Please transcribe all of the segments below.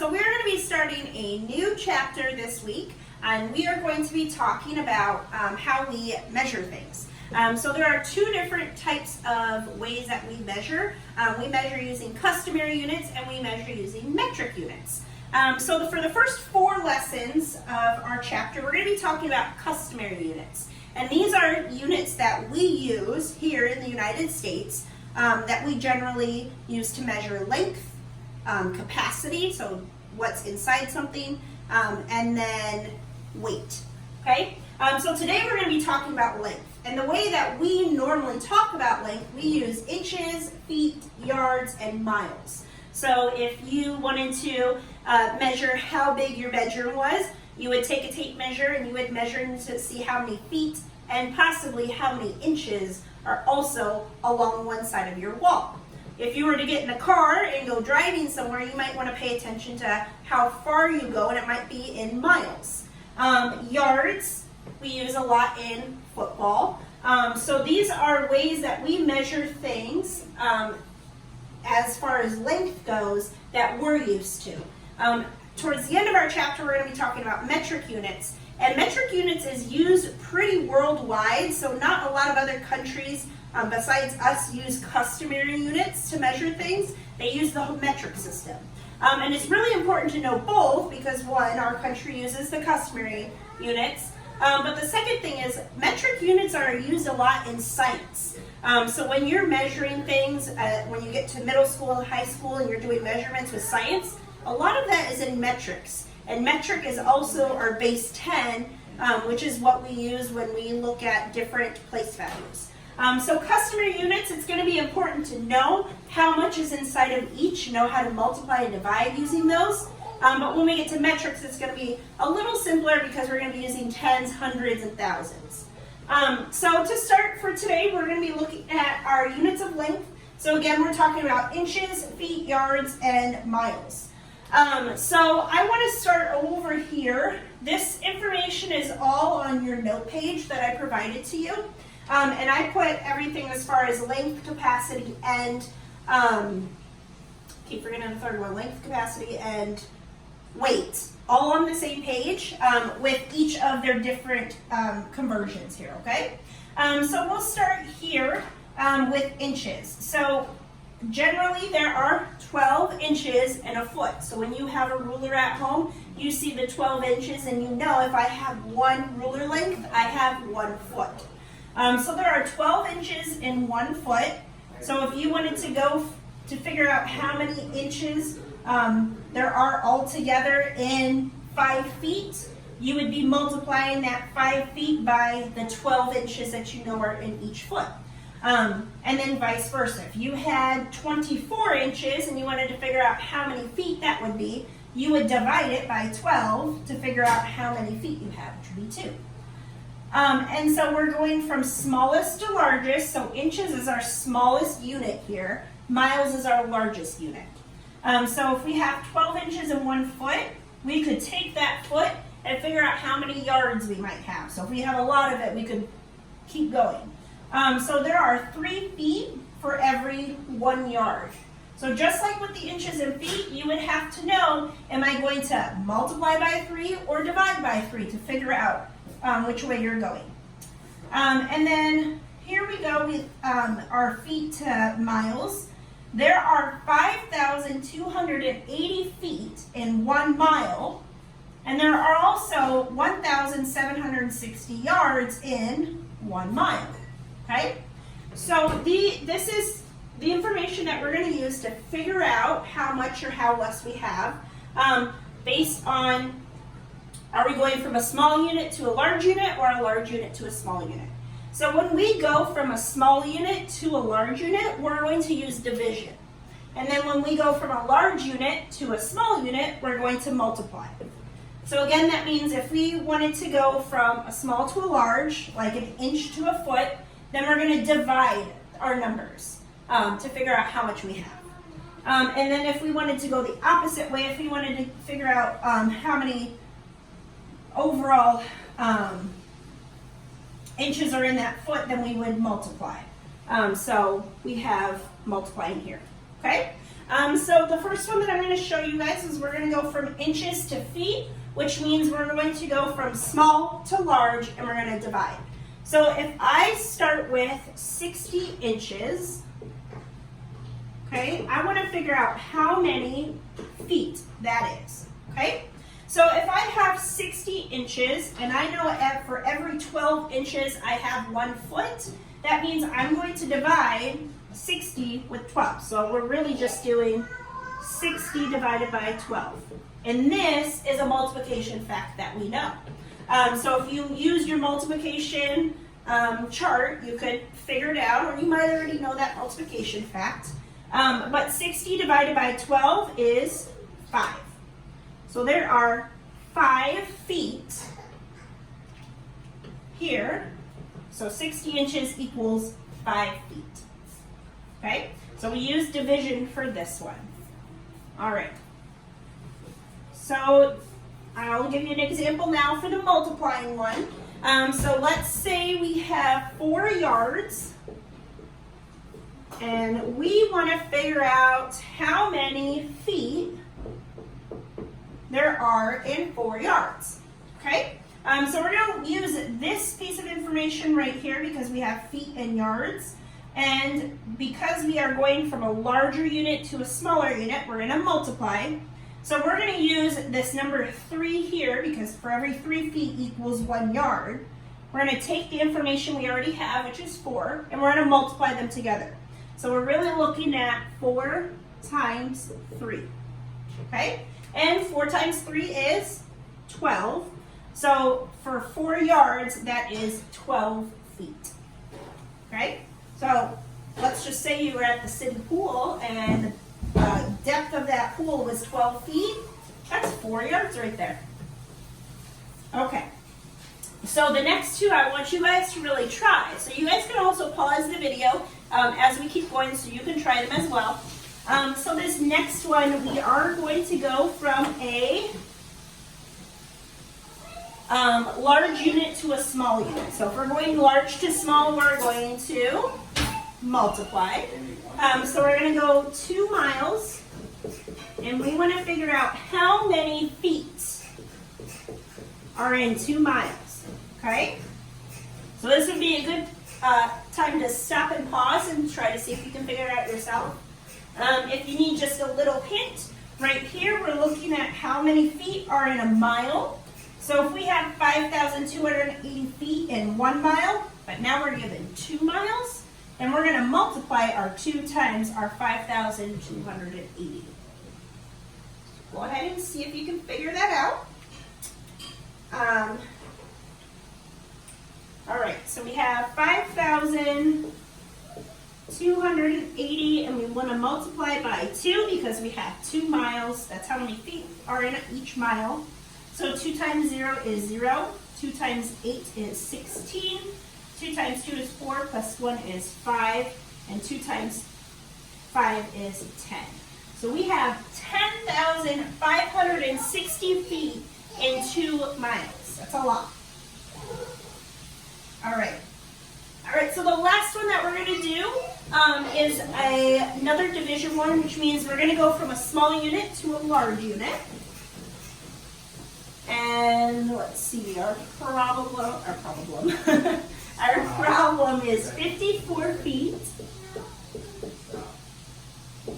So we're going to be starting a new chapter this week, and we are going to be talking about how we measure things. So there are two different types of ways that we measure. We measure using customary units and we measure using metric units. For the first 4 lessons of our chapter, we're going to be talking about customary units. And these are units that we use here in the United States that we generally use to measure length, capacity, so what's inside something, and then weight. Okay? So today we're going to be talking about length. And the way that we normally talk about length, we use inches, feet, yards, and miles. So if you wanted to measure how big your bedroom was, you would take a tape measure and you would measure to see how many feet and possibly how many inches are also along one side of your wall. If you were to get in a car and go driving somewhere, you might want to pay attention to how far you go, and it might be in miles. Yards, we use a lot in football. So these are ways that we measure things as far as length goes that we're used to. Towards the end of our chapter, we're going to be talking about metric units. And metric units is used pretty worldwide, so not a lot of other countries besides us use customary units to measure things. They use the metric system. And it's really important to know both because, one, our country uses the customary units, but the second thing is metric units are used a lot in science. So when you're measuring things, when you get to middle school and high school and you're doing measurements with science, a lot of that is in metrics. And metric is also our base 10, which is what we use when we look at different place values. So customary units, it's going to be important to know how much is inside of each, know how to multiply and divide using those. But when we get to metrics, it's going to be a little simpler because we're going to be using tens, hundreds, and thousands. So to start for today, we're going to be looking at our units of length. So again, we're talking about inches, feet, yards, and miles. So I want to start over here. This information is all on your note page that I provided to you. And I put everything as far as length, capacity, and, keep forgetting the third one, length, capacity, and weight, all on the same page with each of their different conversions here, okay? So we'll start here with inches. So generally there are 12 inches in a foot. So when you have a ruler at home, you see the 12 inches and you know if I have one ruler length, I have 1 foot. So there are 12 inches in 1 foot. So if you wanted to go to figure out how many inches there are altogether in 5 feet, you would be multiplying that 5 feet by the 12 inches that you know are in each foot. And then vice versa. If you had 24 inches and you wanted to figure out how many feet that would be, you would divide it by 12 to figure out how many feet you have, which would be 2. And so we're going from smallest to largest. So inches is our smallest unit here. Miles is our largest unit. So if we have 12 inches in 1 foot, we could take that foot and figure out how many yards we might have. So if we have a lot of it, we could keep going. So there are 3 feet for every 1 yard. So just like with the inches and feet, you would have to know, am I going to multiply by 3 or divide by 3 to figure out which way you're going. And then here we go with our feet to miles. There are 5,280 feet in 1 mile, and there are also 1,760 yards in 1 mile. Okay? So this is the information that we're going to use to figure out how much or how less we have based on, are we going from a small unit to a large unit or a large unit to a small unit? So when we go from a small unit to a large unit, we're going to use division. And then when we go from a large unit to a small unit, we're going to multiply. So again, that means if we wanted to go from a small to a large, like an inch to a foot, then we're going to divide our numbers to figure out how much we have. And then if we wanted to go the opposite way, if we wanted to figure out how many overall inches are in that foot, then we would multiply. So we have multiplying here. Okay? So the first one that I'm going to show you guys is we're going to go from inches to feet, which means we're going to go from small to large, and we're going to divide. So if I start with 60 inches, okay, I want to figure out how many feet that is, okay? So if I have 60 inches, and I know for every 12 inches I have 1 foot, that means I'm going to divide 60 with 12. So we're really just doing 60 divided by 12. And this is a multiplication fact that we know. So if you use your multiplication chart, you could figure it out, or you might already know that multiplication fact. But 60 divided by 12 is 5. So there are 5 feet here. So 60 inches equals 5 feet. Okay? So we use division for this one. All right. So I'll give you an example now for the multiplying one. So let's say we have 4 yards, and we want to figure out how many feet there are in 4 yards. Okay? So we're going to use this piece of information right here because we have feet and yards. And because we are going from a larger unit to a smaller unit, we're going to multiply. So we're going to use this number 3 here because for every 3 feet equals 1 yard. We're going to take the information we already have, which is 4, and we're going to multiply them together. So we're really looking at 4 times 3. Okay? And 4 times 3 is 12. So for 4 yards, that is 12 feet. Okay? So let's just say you were at the city pool and the depth of that pool was 12 feet. That's 4 yards right there. Okay. So the next two I want you guys to really try. So you guys can also pause the video as we keep going so you can try them as well. So this next one, we are going to go from a large unit to a small unit. So if we're going large to small, we're going to multiply. So we're going to go 2 miles, and we want to figure out how many feet are in 2 miles. Okay? So this would be a good time to stop and pause and try to see if you can figure it out yourself. If you need just a little hint, right here we're looking at how many feet are in a mile. So if we have 5,280 feet in 1 mile, but now we're given 2 miles, and we're going to multiply our 2 times our 5,280. Go ahead and see if you can figure that out. All right, so we have 5,280, and we want to multiply by 2 because we have 2 miles. That's how many feet are in each mile. So 2 times 0 is 0. 2 times 8 is 16. 2 times 2 is 4, plus 1 is 5. And 2 times 5 is 10. So we have 10,560 feet in 2 miles. That's a lot. All right. All right, so the last one that we're going to do is another division one, which means we're going to go from a small unit to a large unit. And let's see, our problem is 54 feet.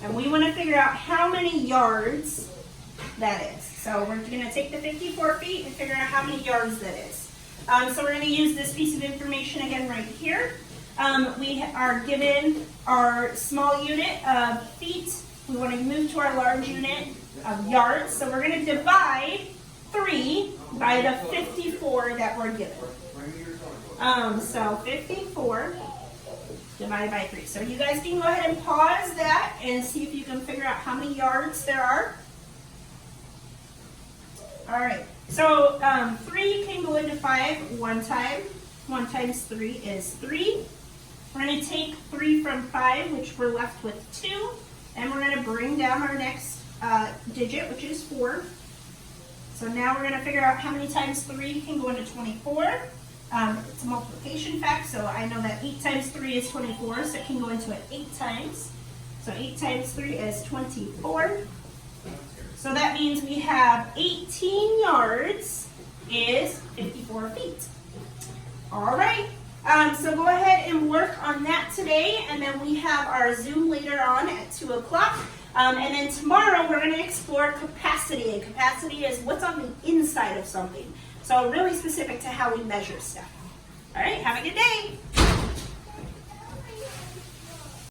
And we want to figure out how many yards that is. So we're going to take the 54 feet and figure out how many yards that is. So we're going to use this piece of information again right here. We are given our small unit of feet. We want to move to our large unit of yards. So we're going to divide 3 by the 54 that we're given. So 54 divided by 3. So you guys can go ahead and pause that and see if you can figure out how many yards there are. All right. So 3 can go into 5 one time. 1 times 3 is 3. We're going to take 3 from 5, which we're left with 2. And we're going to bring down our next digit, which is 4. So now we're going to figure out how many times 3 can go into 24. It's a multiplication fact, so I know that 8 times 3 is 24, so it can go into it 8 times. So 8 times 3 is 24. So that means we have 18 yards is 54 feet. All right. So go ahead and work on that today, and then we have our Zoom later on at 2 o'clock. And then tomorrow we're going to explore capacity, and capacity is what's on the inside of something. So really specific to how we measure stuff. All right, have a good day.